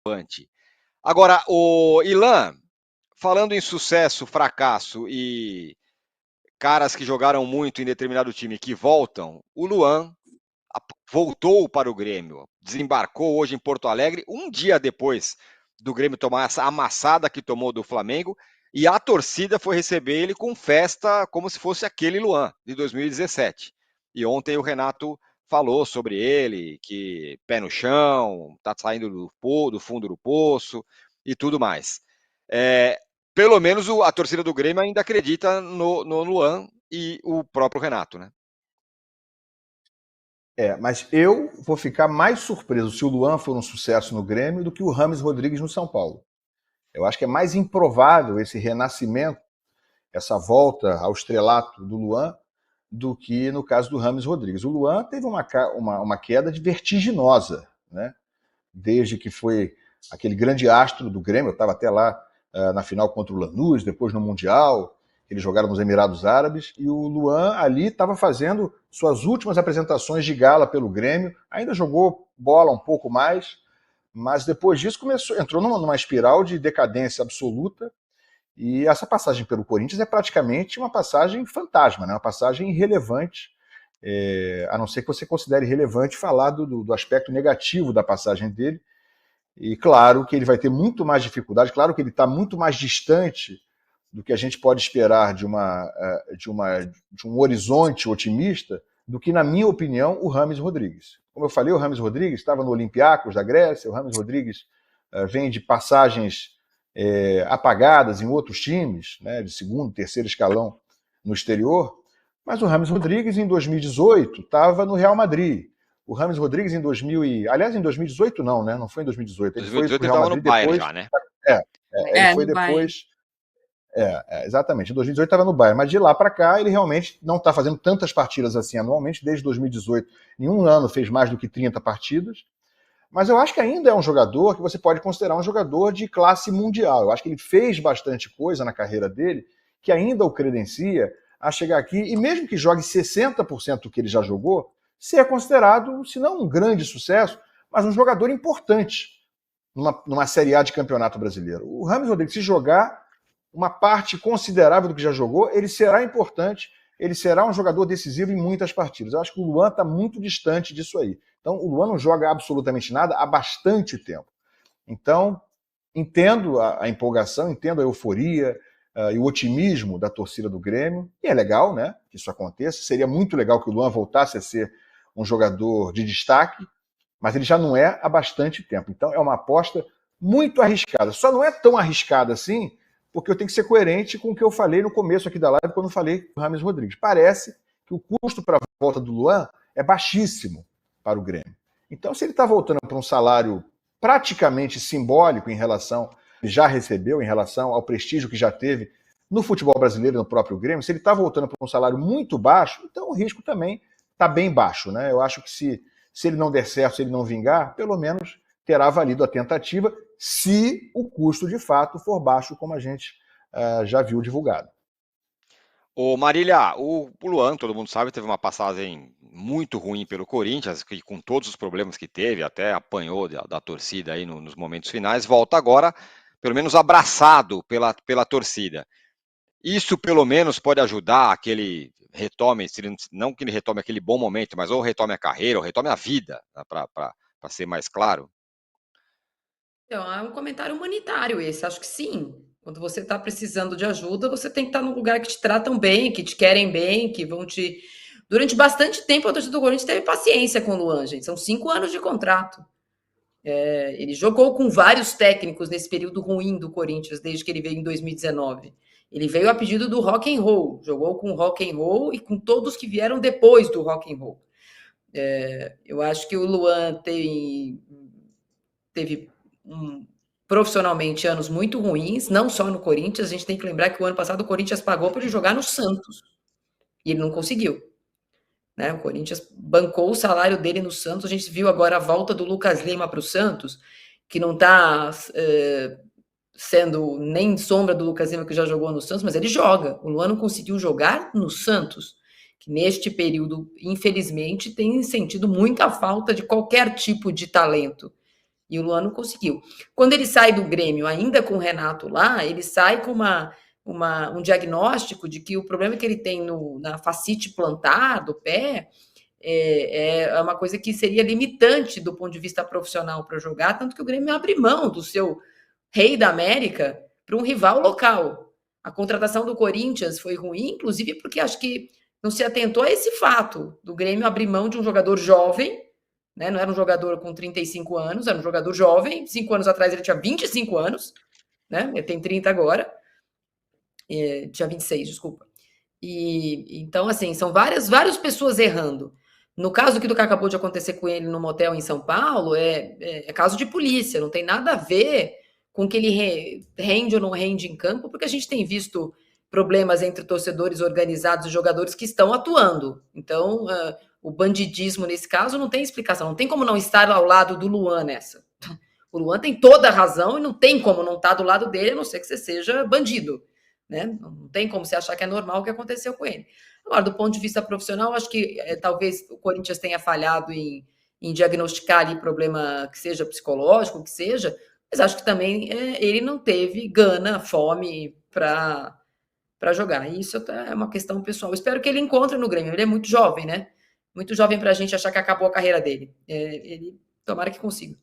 preocupante. Agora, o Ilan, falando em sucesso, fracasso e caras que jogaram muito em determinado time que voltam, o Luan voltou para o Grêmio, desembarcou hoje em Porto Alegre, um dia depois do Grêmio tomar essa amassada que tomou do Flamengo, e a torcida foi receber ele com festa como se fosse aquele Luan de 2017. E ontem o Renato falou sobre ele, que pé no chão, tá saindo do fundo do poço e tudo mais. Pelo menos a torcida do Grêmio ainda acredita no Luan e o próprio Renato, né? Mas eu vou ficar mais surpreso se o Luan for um sucesso no Grêmio do que o Rames Rodrigues no São Paulo. Eu acho que é mais improvável esse renascimento, essa volta ao estrelato do Luan, do que no caso do Rames Rodrigues. O Luan teve uma queda vertiginosa, né? Desde que foi aquele grande astro do Grêmio, eu estava até lá na final contra o Lanús, depois no Mundial, eles jogaram nos Emirados Árabes, e o Luan ali estava fazendo suas últimas apresentações de gala pelo Grêmio, ainda jogou bola um pouco mais, mas depois disso entrou numa espiral de decadência absoluta, e essa passagem pelo Corinthians é praticamente uma passagem fantasma, né? Uma passagem irrelevante, a não ser que você considere relevante falar do aspecto negativo da passagem dele. E claro que ele vai ter muito mais dificuldade, claro que ele está muito mais distante do que a gente pode esperar de um horizonte otimista do que, na minha opinião, o Rames Rodrigues. Como eu falei, o Rames Rodrigues estava no Olympiacos da Grécia, o Rames Rodrigues vem de passagens apagadas em outros times, né, de segundo, terceiro escalão no exterior, mas o Rames Rodrigues, em 2018, estava no Real Madrid. O Rames Rodrigues em 2018 não, né? Não foi em 2018. Ele 2018 foi pro Real Madrid no Bayern depois. já, né? Ele foi depois. Exatamente. Em 2018 estava no Bayern, mas de lá para cá ele realmente não está fazendo tantas partidas assim anualmente, desde 2018. Nenhum ano fez mais do que 30 partidas. Mas eu acho que ainda é um jogador que você pode considerar um jogador de classe mundial. Eu acho que ele fez bastante coisa na carreira dele que ainda o credencia a chegar aqui, e mesmo que jogue 60% do que ele já jogou, ser considerado, se não um grande sucesso, mas um jogador importante numa Série A de Campeonato Brasileiro. O Rames Rodrigues, se jogar uma parte considerável do que já jogou, ele será importante, ele será um jogador decisivo em muitas partidas. Eu acho que o Luan está muito distante disso aí. Então, o Luan não joga absolutamente nada há bastante tempo. Então, entendo a empolgação, entendo a euforia e o otimismo da torcida do Grêmio, e é legal, né, que isso aconteça. Seria muito legal que o Luan voltasse a ser um jogador de destaque, mas ele já não é há bastante tempo. Então, é uma aposta muito arriscada. Só não é tão arriscada assim, porque eu tenho que ser coerente com o que eu falei no começo aqui da live, quando eu falei do Rames Rodrigues. Parece que o custo para a volta do Luan é baixíssimo para o Grêmio. Então, se ele está voltando para um salário praticamente simbólico em relação, ele já recebeu, em relação ao prestígio que já teve no futebol brasileiro, no próprio Grêmio, se ele está voltando para um salário muito baixo, então o risco também está bem baixo, né? Eu acho que se ele não der certo, se ele não vingar, pelo menos terá valido a tentativa, se o custo de fato for baixo, como a gente já viu divulgado. Ô Marília, o Luan, todo mundo sabe, teve uma passagem muito ruim pelo Corinthians, que com todos os problemas que teve, até apanhou da torcida aí nos momentos finais, volta agora, pelo menos abraçado pela torcida. Isso pelo menos pode ajudar que ele retome, não que ele retome aquele bom momento, mas ou retome a carreira, ou retome a vida, né, para ser mais claro. Então, é um comentário humanitário esse, acho que sim. Quando você está precisando de ajuda, você tem que estar num lugar que te tratam bem, que te querem bem, que vão te... Durante bastante tempo, a torcida do Corinthians teve paciência com o Luan, gente. São 5 anos de contrato. Ele jogou com vários técnicos nesse período ruim do Corinthians, desde que ele veio em 2019. Ele veio a pedido do rock and roll, jogou com o rock and roll e com todos que vieram depois do rock and roll. Eu acho que o Luan teve profissionalmente anos muito ruins, não só no Corinthians. A gente tem que lembrar que o ano passado o Corinthians pagou para ele jogar no Santos e ele não conseguiu, né? O Corinthians bancou o salário dele no Santos. A gente viu agora a volta do Lucas Lima para o Santos, que não está sendo nem sombra do Lucas Lima, que já jogou no Santos, mas ele joga. O Luan não conseguiu jogar no Santos, que neste período, infelizmente, tem sentido muita falta de qualquer tipo de talento. E o Luan não conseguiu. Quando ele sai do Grêmio, ainda com o Renato lá, ele sai com um diagnóstico de que o problema que ele tem na fascite plantar do pé é uma coisa que seria limitante do ponto de vista profissional para jogar, tanto que o Grêmio abre mão do seu rei da América para um rival local. A contratação do Corinthians foi ruim, inclusive porque acho que não se atentou a esse fato do Grêmio abrir mão de um jogador jovem, né? Não era um jogador com 35 anos, era um jogador jovem. 5 anos atrás ele tinha 25 anos, né? Ele tem 30 agora. Tinha 26, desculpa. E então, assim, são várias pessoas errando. No caso que acabou de acontecer com ele no motel em São Paulo, é caso de polícia, não tem nada a ver com que ele rende ou não rende em campo, porque a gente tem visto problemas entre torcedores organizados e jogadores que estão atuando. Então, o bandidismo nesse caso não tem explicação, não tem como não estar ao lado do Luan nessa. O Luan tem toda a razão e não tem como não estar do lado dele, a não ser que você seja bandido. Né? Não tem como você achar que é normal o que aconteceu com ele. Agora, do ponto de vista profissional, acho que talvez o Corinthians tenha falhado em diagnosticar ali problema que seja psicológico, que seja, mas acho que também ele não teve gana, fome para jogar. E isso é uma questão pessoal. Eu espero que ele encontre no Grêmio. Ele é muito jovem, né? Muito jovem para a gente achar que acabou a carreira dele. Ele tomara que consiga.